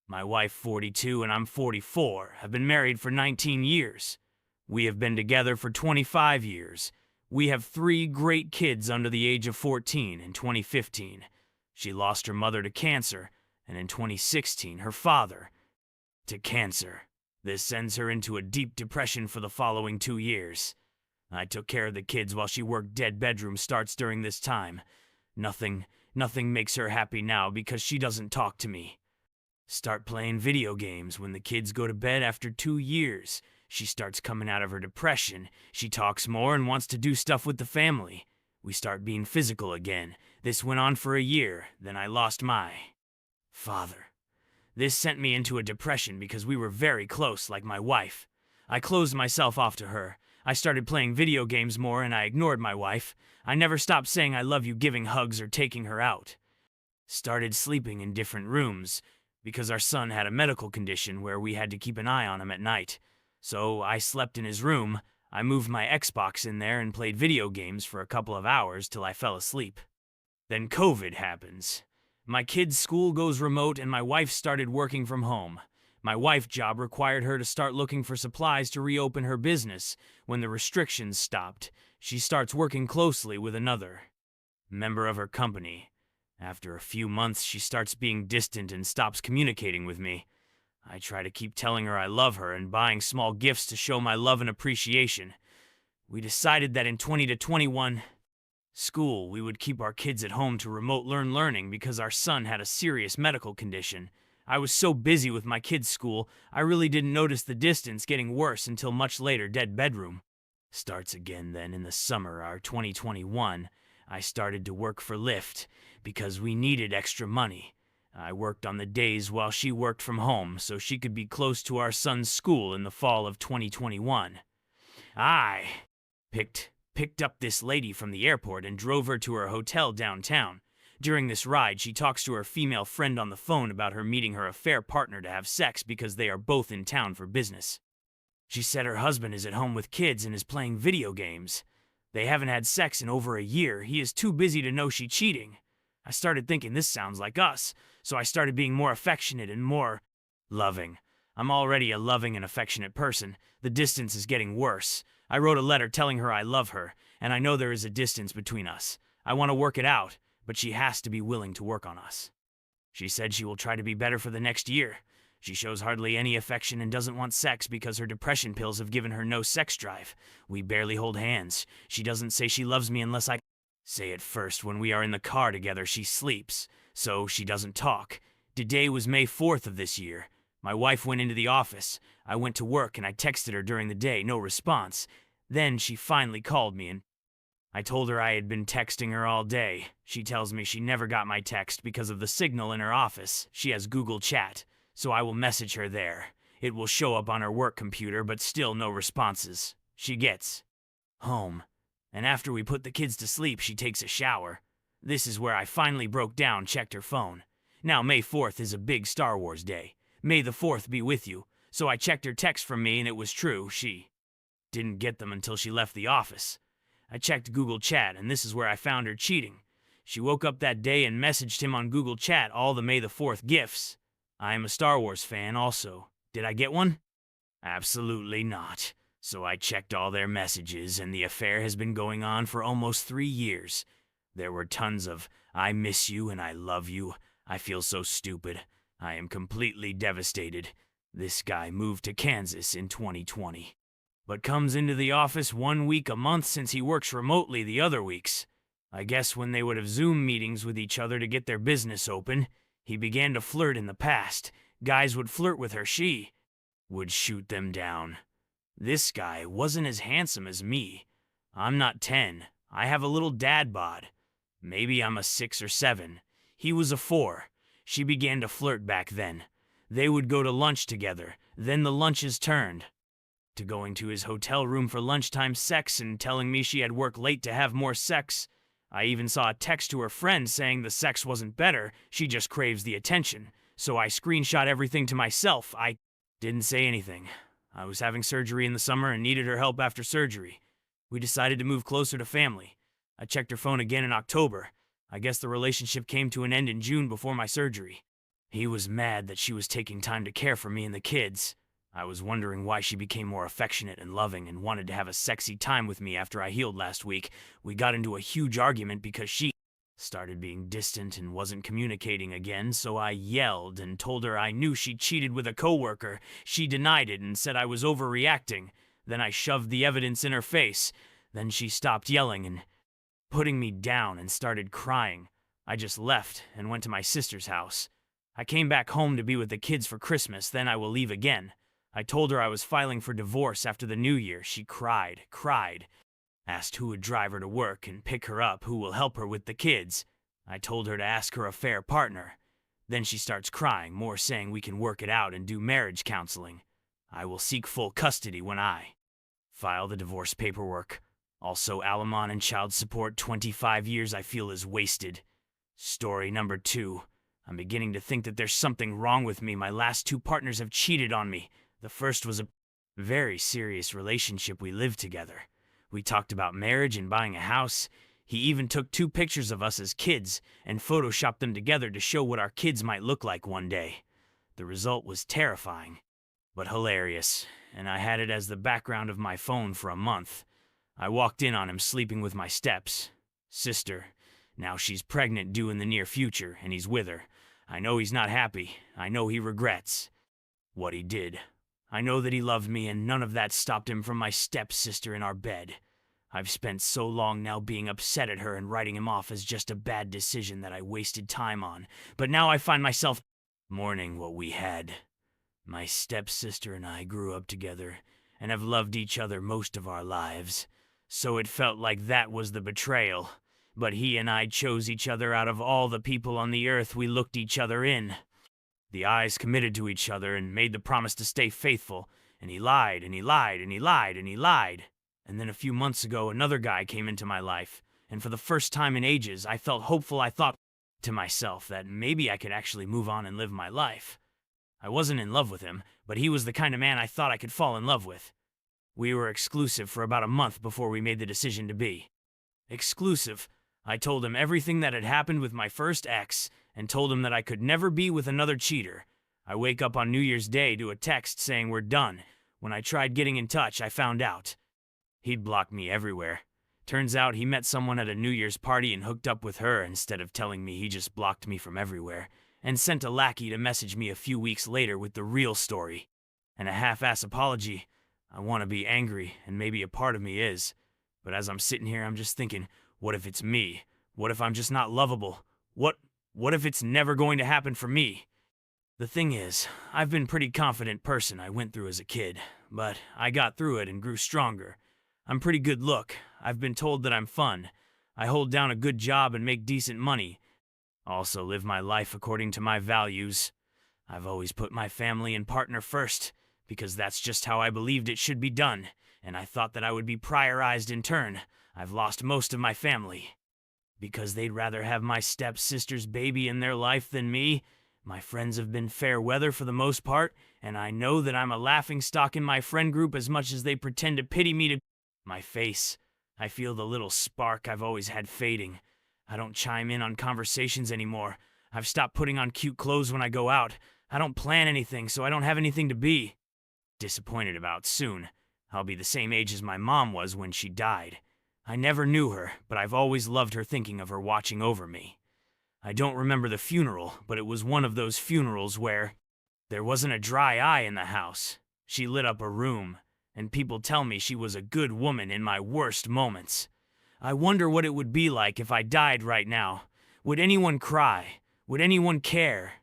My wife, 42, and I'm 44, have been married for 19 years. We have been together for 25 years. We have 3 great kids under the age of 14 in 2015. She lost her mother to cancer, and in 2016, her father to cancer. This sends her into a deep depression for the following 2 years. I took care of the kids while she worked dead bedroom starts during this time. Nothing makes her happy now because she doesn't talk to me. Start playing video games when the kids go to bed after 2 years. She starts coming out of her depression. She talks more and wants to do stuff with the family. We start being physical again. This went on for a year, then I lost my father. This sent me into a depression because we were very close, like my wife. I closed myself off to her. I started playing video games more and I ignored my wife. I never stopped saying I love you, giving hugs or taking her out. Started sleeping in different rooms because our son had a medical condition where we had to keep an eye on him at night. So I slept in his room. I moved my Xbox in there and played video games for a couple of hours till I fell asleep. Then COVID happens. My kid's school goes remote and my wife started working from home. My wife's job required her to start looking for supplies to reopen her business. When the restrictions stopped, she starts working closely with another member of her company. After a few months, she starts being distant and stops communicating with me. I try to keep telling her I love her and buying small gifts to show my love and appreciation. We decided that in 2021 school, we would keep our kids at home to remote learning because our son had a serious medical condition. I was so busy with my kids' school, I really didn't notice the distance getting worse until much later. Dead bedroom starts again. Then in the summer, our 2021, I started to work for Lyft because we needed extra money. I worked on the days while she worked from home so she could be close to our son's school in the fall of 2021. I picked up this lady from the airport and drove her to her hotel downtown. During this ride, she talks to her female friend on the phone about her meeting her affair partner to have sex because they are both in town for business. She said her husband is at home with kids and is playing video games. They haven't had sex in over a year. He is too busy to know she's cheating. I started thinking this sounds like us, so I started being more affectionate and more loving. I'm already a loving and affectionate person. The distance is getting worse. I wrote a letter telling her I love her, and I know there is a distance between us. I want to work it out, but she has to be willing to work on us. She said she will try to be better for the next year. She shows hardly any affection and doesn't want sex because her depression pills have given her no sex drive. We barely hold hands. She doesn't say she loves me unless I say it first. When we are in the car together, she sleeps, so she doesn't talk. Today was May 4th of this year. My wife went into the office. I went to work and I texted her during the day, no response. Then she finally called me and I told her I had been texting her all day. She tells me she never got my text because of the signal in her office. She has Google Chat, so I will message her there. It will show up on her work computer, but still no responses. She gets home, and after we put the kids to sleep, she takes a shower. This is where I finally broke down, checked her phone. Now May 4th is a big Star Wars day. May the 4th be with you. So I checked her text from me and it was true. She didn't get them until she left the office. I checked Google Chat and this is where I found her cheating. She woke up that day and messaged him on Google Chat all the May the 4th gifts. I am a Star Wars fan also. Did I get one? Absolutely not. So I checked all their messages and the affair has been going on for almost 3 years. There were tons of I miss you and I love you. I feel so stupid. I am completely devastated. This guy moved to Kansas in 2020, but comes into the office 1 week a month since he works remotely the other weeks. I guess when they would have Zoom meetings with each other to get their business open, he began to flirt in the past. Guys would flirt with her, she would shoot them down. This guy wasn't as handsome as me. I'm not 10. I have a little dad bod. Maybe I'm a 6 or 7. He was a 4. She began to flirt back then. They would go to lunch together. Then the lunches turned to going to his hotel room for lunchtime sex and telling me she had worked late to have more sex. I even saw a text to her friend saying the sex wasn't better, she just craves the attention. So I screenshot everything to myself. I didn't say anything. I was having surgery in the summer and needed her help after surgery. We decided to move closer to family. I checked her phone again in October. I guess the relationship came to an end in June before my surgery. He was mad that she was taking time to care for me and the kids. I was wondering why she became more affectionate and loving and wanted to have a sexy time with me after I healed last week. We got into a huge argument because she started being distant and wasn't communicating again, so I yelled and told her I knew she cheated with a coworker. She denied it and said I was overreacting. Then I shoved the evidence in her face. Then she stopped yelling and putting me down and started crying. I just left and went to my sister's house. I came back home to be with the kids for Christmas, then I will leave again. I told her I was filing for divorce after the new year. She cried. Asked who would drive her to work and pick her up, who will help her with the kids. I told her to ask her a fair partner. Then she starts crying, more saying we can work it out and do marriage counseling. I will seek full custody when I file the divorce paperwork. Also, alimony and child support. 25 years I feel is wasted. Story number 2. I'm beginning to think that there's something wrong with me. My last 2 partners have cheated on me. The first was a very serious relationship. We lived together. We talked about marriage and buying a house. He even took 2 pictures of us as kids and photoshopped them together to show what our kids might look like one day. The result was terrifying, but hilarious, and I had it as the background of my phone for a month. I walked in on him sleeping with my sister. Now she's pregnant, due in the near future, and he's with her. I know he's not happy. I know he regrets what he did. I know that he loved me, and none of that stopped him from my stepsister in our bed. I've spent so long now being upset at her and writing him off as just a bad decision that I wasted time on. But now I find myself mourning what we had. My stepsister and I grew up together and have loved each other most of our lives. So it felt like that was the betrayal. But he and I chose each other out of all the people on the earth. We looked each other in the eyes, committed to each other, and made the promise to stay faithful. And he lied, and he lied, and he lied, and he lied. And then a few months ago, another guy came into my life. And for the first time in ages, I felt hopeful. I thought to myself that maybe I could actually move on and live my life. I wasn't in love with him, but he was the kind of man I thought I could fall in love with. We were exclusive for about a month before we made the decision to be exclusive. I told him everything that had happened with my first ex and told him that I could never be with another cheater. I wake up on New Year's Day to a text saying we're done. When I tried getting in touch, I found out he'd blocked me everywhere. Turns out he met someone at a New Year's party and hooked up with her. Instead of telling me, he just blocked me from everywhere and sent a lackey to message me a few weeks later with the real story and a half-ass apology. I want to be angry, and maybe a part of me is. But as I'm sitting here, I'm just thinking, what if it's me? What if I'm just not lovable? What if it's never going to happen for me? The thing is, I've been a pretty confident person. I went through as a kid, but I got through it and grew stronger. I'm pretty good look. I've been told that I'm fun. I hold down a good job and make decent money. Also live my life according to my values. I've always put my family and partner first, because that's just how I believed it should be done, and I thought that I would be prioritized in turn. I've lost most of my family because they'd rather have my stepsister's baby in their life than me. My friends have been fair weather for the most part, and I know that I'm a laughingstock in my friend group as much as they pretend to pity me to my face. I feel the little spark I've always had fading. I don't chime in on conversations anymore. I've stopped putting on cute clothes when I go out. I don't plan anything, so I don't have anything to be disappointed about soon. I'll be the same age as my mom was when she died. I never knew her, but I've always loved her, thinking of her watching over me. I don't remember the funeral, but it was one of those funerals where there wasn't a dry eye in the house. She lit up a room, and people tell me she was a good woman in my worst moments. I wonder what it would be like if I died right now. Would anyone cry? Would anyone care?